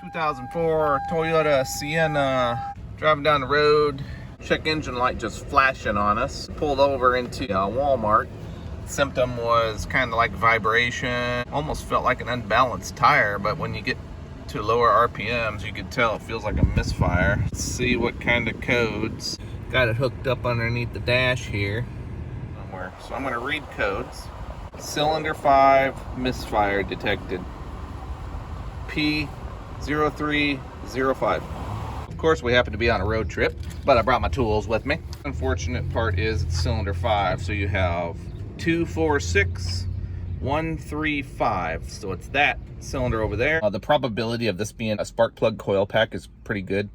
2004 Toyota Sienna. Driving down the road, check engine light just flashing on us. Pulled over into Walmart. Symptom was kind of like vibration. Almost felt like an unbalanced tire, but when you get to lower RPMs, you could tell it feels like a misfire. Let's see what kind of codes. Got it hooked up underneath the dash here somewhere. So I'm gonna read codes. Cylinder 5 misfire detected. P0305. Of course, we happen to be on a road trip, but I brought my tools with me. Unfortunate part is it's cylinder 5, so you have 246135. So it's that cylinder over there. The probability of this being a spark plug coil pack is pretty good.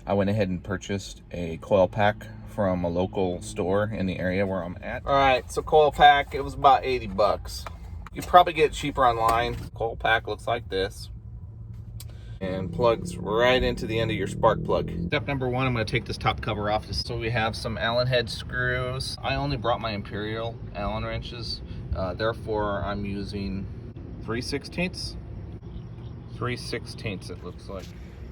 I went ahead and purchased a coil pack from a local store in the area where I'm at. All right, so coil pack, it was about 80 bucks. You probably get it cheaper online. Coil pack looks like this and plugs right into the end of your spark plug. Step number one, I'm going to take this top cover off. So we have some Allen head screws. I only brought my Imperial Allen wrenches, therefore I'm using 3/16 it looks like.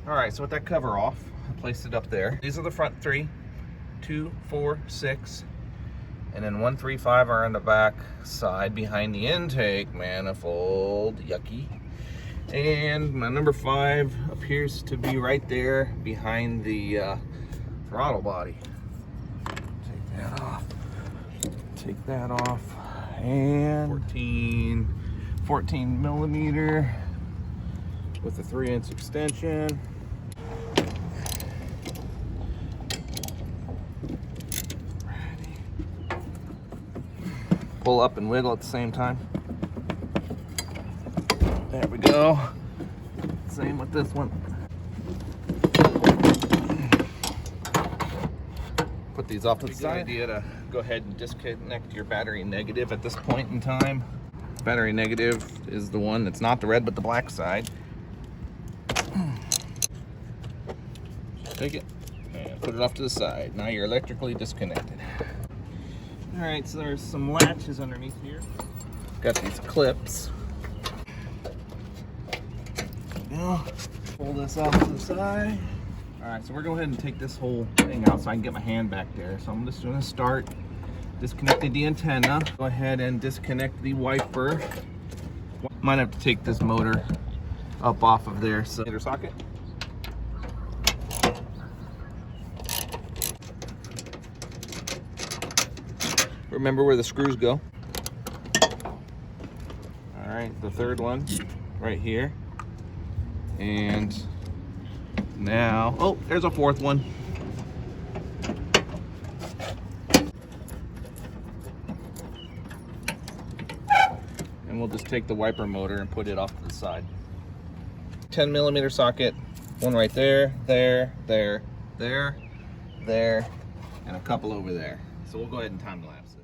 All right, so with that cover off, I placed it up there. These are the front three, 2, 4, 6, and then 1, 3, 5 are on the back side behind the intake manifold. Yucky. And my number 5 appears to be right there behind the throttle body. Take that off. Take that off. And 14 millimeter with a 3-inch extension. Ready. Pull up and wiggle at the same time. There we go. Same with this one. Put these off to the side. Idea to go ahead and disconnect your battery negative at this point in time. Battery negative is the one that's not the red but the black side. Just take it and put it off to the side. Now you're electrically disconnected. All right, so there's some latches underneath here. Got these clips. Pull this off to the side. All right, so we're going to go ahead and take this whole thing out so I can get my hand back there. So I'm just going to start disconnecting the antenna. Go ahead and disconnect the wiper. Might have to take this motor up off of there. So socket. Remember where the screws go. All right, the third one right here. And now, oh, there's a fourth one. And we'll just take the wiper motor and put it off to the side. 10 millimeter socket, one right there, there, and a couple over there. So we'll go ahead and time lapse this.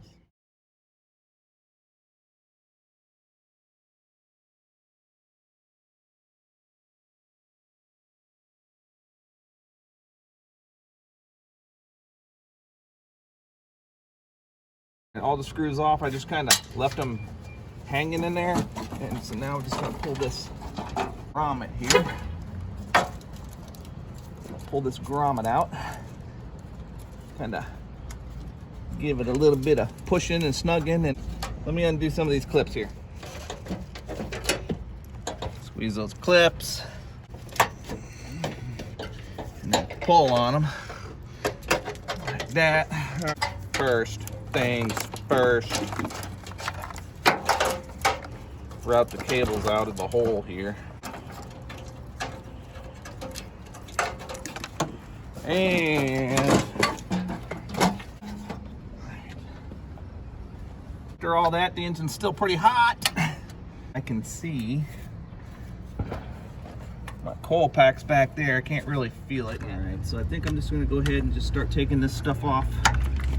And all the screws off, I just kind of left them hanging in there. And so now we're just gonna pull this grommet here. Pull this grommet out. Kind of give it a little bit of pushing and snugging. And let me undo some of these clips here. Squeeze those clips. And then pull on them. Like that. First things first. Route the cables out of the hole here. And after all that, the engine's still pretty hot. I can see my coil pack's back there. I can't really feel it. All right, so I think I'm just gonna go ahead and just start taking this stuff off.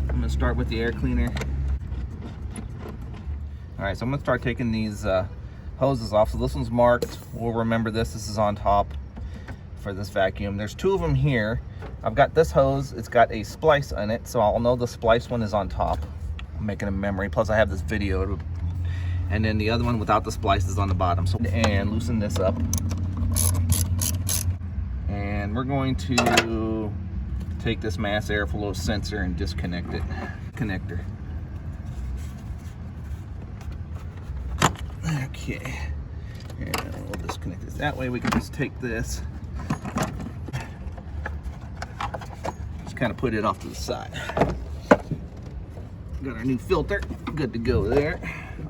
I'm gonna start with the air cleaner. All right, so I'm gonna start taking these hoses off. So this one's marked. We'll remember this. This is on top for this vacuum. There's 2 of them here. I've got this hose. It's got a splice on it, so I'll know the splice one is on top. I'm making a memory. Plus, I have this video. And then the other one without the splice is on the bottom. So, and loosen this up. And we're going to take this mass airflow sensor and disconnect it. Connector. Okay. And we'll disconnect this. That way we can just take this, just kind of put it off to the side. Got our new filter, good to go there.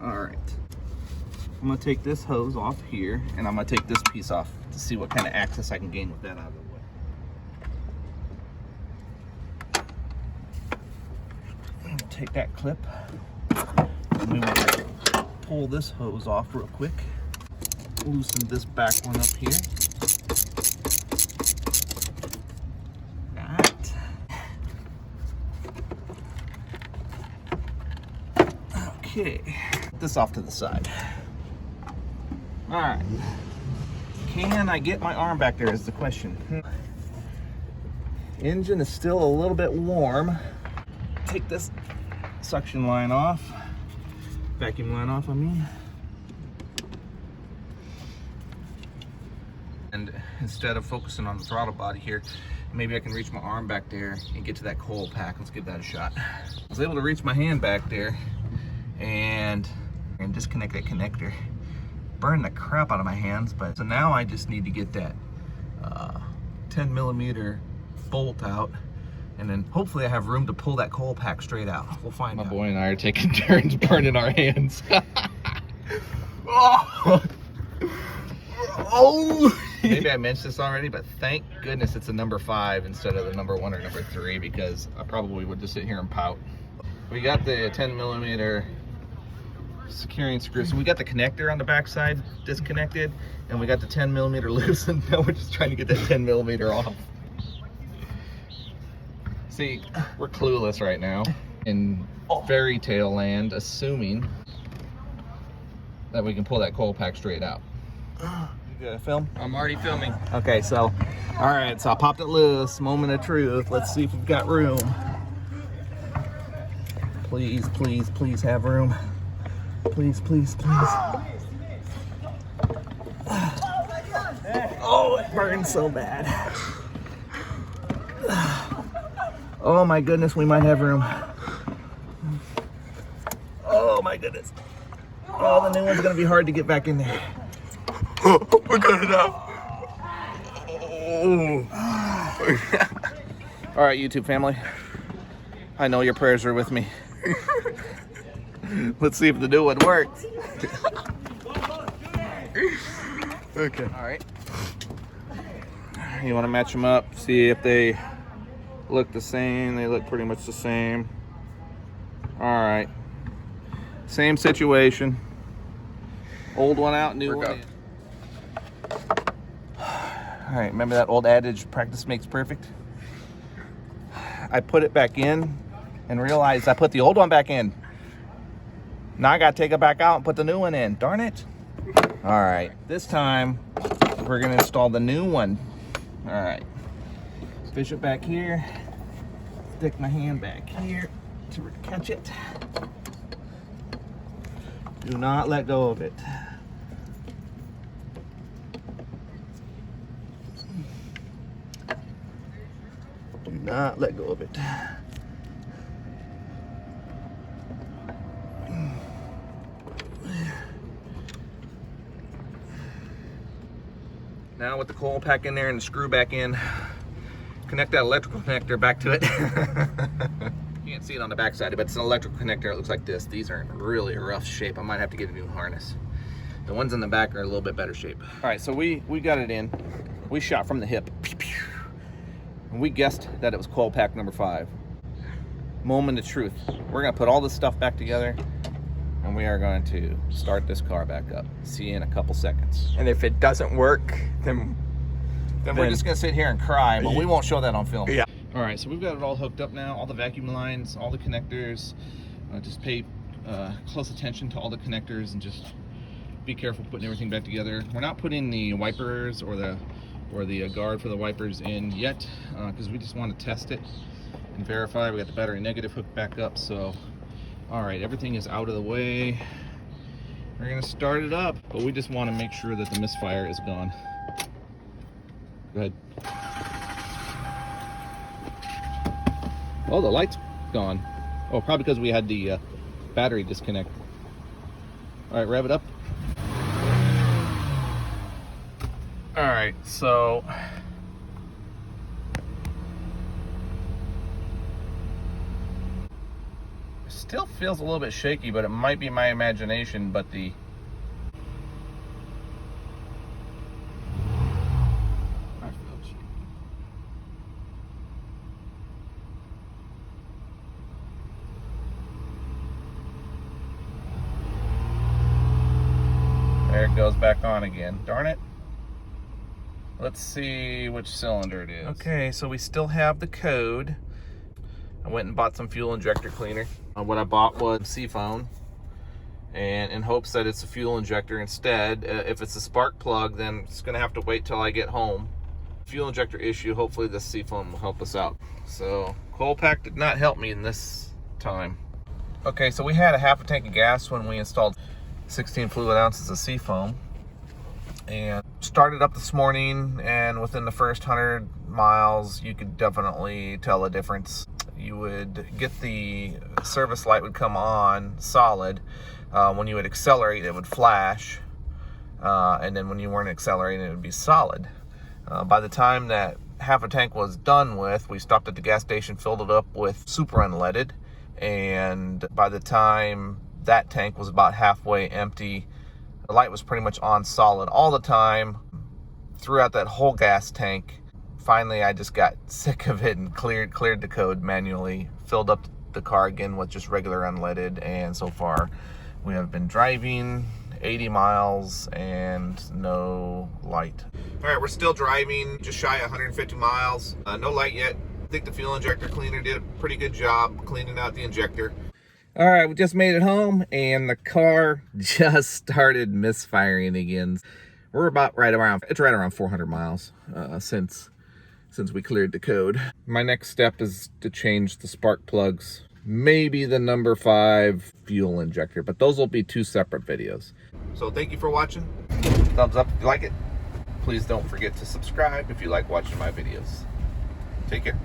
All right. I'm gonna take this hose off here, and I'm gonna take this piece off to see what kind of access I can gain with that out of the way. I'm gonna take that clip, and we will pull this hose off real quick. Loosen this back one up here. That. Okay. Put this off to the side. All right. Can I get my arm back there is the question. Engine is still a little bit warm. Take this suction line off. Vacuum line off, I mean. And instead of focusing on the throttle body here, maybe I can reach my arm back there and get to that coil pack. Let's give that a shot. I was able to reach my hand back there and disconnect that connector. Burned the crap out of my hands, but so now I just need to get that 10mm bolt out, and then hopefully I have room to pull that coil pack straight out. We'll find out. My boy and I are taking turns burning our hands. Oh! Maybe I mentioned this already, but thank goodness it's a number 5 instead of the number 1 or number 3, because I probably would just sit here and pout. We got the 10mm securing screw, so we got the connector on the back side disconnected, and we got the 10mm loose, and now we're just trying to get that 10mm off. See, we're clueless right now in fairy tale land, assuming that we can pull that coil pack straight out. You gonna film? I'm already filming. Okay, so, all right, so I popped it loose. Moment of truth. Let's see if we've got room. Please, please, please have room. Please, please, please. Oh, it burns so bad. Oh my goodness, we might have room. Oh my goodness. Oh, the new one's gonna be hard to get back in there. We got it out. All right, YouTube family. I know your prayers are with me. Let's see if the new one works. Okay. All right. You want to match them up, see if they look the same. They look pretty much the same. All right. Same situation. Old one out, new one in. All right, remember that old adage, practice makes perfect? I put it back in and realized I put the old one back in. Now I gotta take it back out and put the new one in. Darn it. All right, this time we're gonna install the new one. All right, fish it back here. Stick my hand back here to catch it. Do not let go of it. Do not let go of it. Now with the coil pack in there and the screw back in, connect that electrical connector back to it. You can't see it on the back side, but it's an electrical connector. It looks like this. These are in really rough shape. I might have to get a new harness. The ones in the back are a little bit better shape. All right, so we got it in. We shot from the hip. And we guessed that it was coil pack number 5. Moment of truth. We're gonna put all this stuff back together, and we are going to start this car back up. See you in a couple seconds. And if it doesn't work, then we're just gonna sit here and cry, but we won't show that on film. Yeah. All right, so we've got it all hooked up now, all the vacuum lines, all the connectors. Just pay close attention to all the connectors and just be careful putting everything back together. We're not putting the wipers or the guard for the wipers in yet, because we just want to test it and verify. We got the battery negative hooked back up, so all right, everything is out of the way. We're gonna start it up, but we just want to make sure that the misfire is gone. Go ahead. Oh, the light's gone. Oh, probably because we had the battery disconnect. All right, rev it up. All right, so still feels a little bit shaky, but it might be my imagination. But there it goes back on again. Darn it. Let's see which cylinder it is. Okay, so we still have the code. I went and bought some fuel injector cleaner. What I bought was seafoam, and in hopes that it's a fuel injector instead. If it's a spark plug, then it's gonna have to wait till I get home. Fuel injector issue, hopefully this seafoam will help us out. So coil pack did not help me in this time. Okay, so we had a half a tank of gas when we installed 16 fluid ounces of seafoam, and started up this morning, and within the first 100 miles you could definitely tell a difference. You would get the service light would come on solid. When you would accelerate, it would flash, and then when you weren't accelerating, it would be solid. By the time that half a tank was done with, we stopped at the gas station, filled it up with super unleaded, and by the time that tank was about halfway empty, the light was pretty much on solid all the time throughout that whole gas tank. Finally, I just got sick of it and cleared the code manually, filled up the car again with just regular unleaded, and so far we have been driving 80 miles and no light. All right, we're still driving just shy of 150 miles. No light yet. I think the fuel injector cleaner did a pretty good job cleaning out the injector. All right, we just made it home, and the car just started misfiring again. We're about right around 400 miles since we cleared the code. My next step is to change the spark plugs, maybe the number 5 fuel injector, but those will be 2 separate videos. So thank you for watching. Thumbs up if you like it. Please don't forget to subscribe if you like watching my videos. Take care.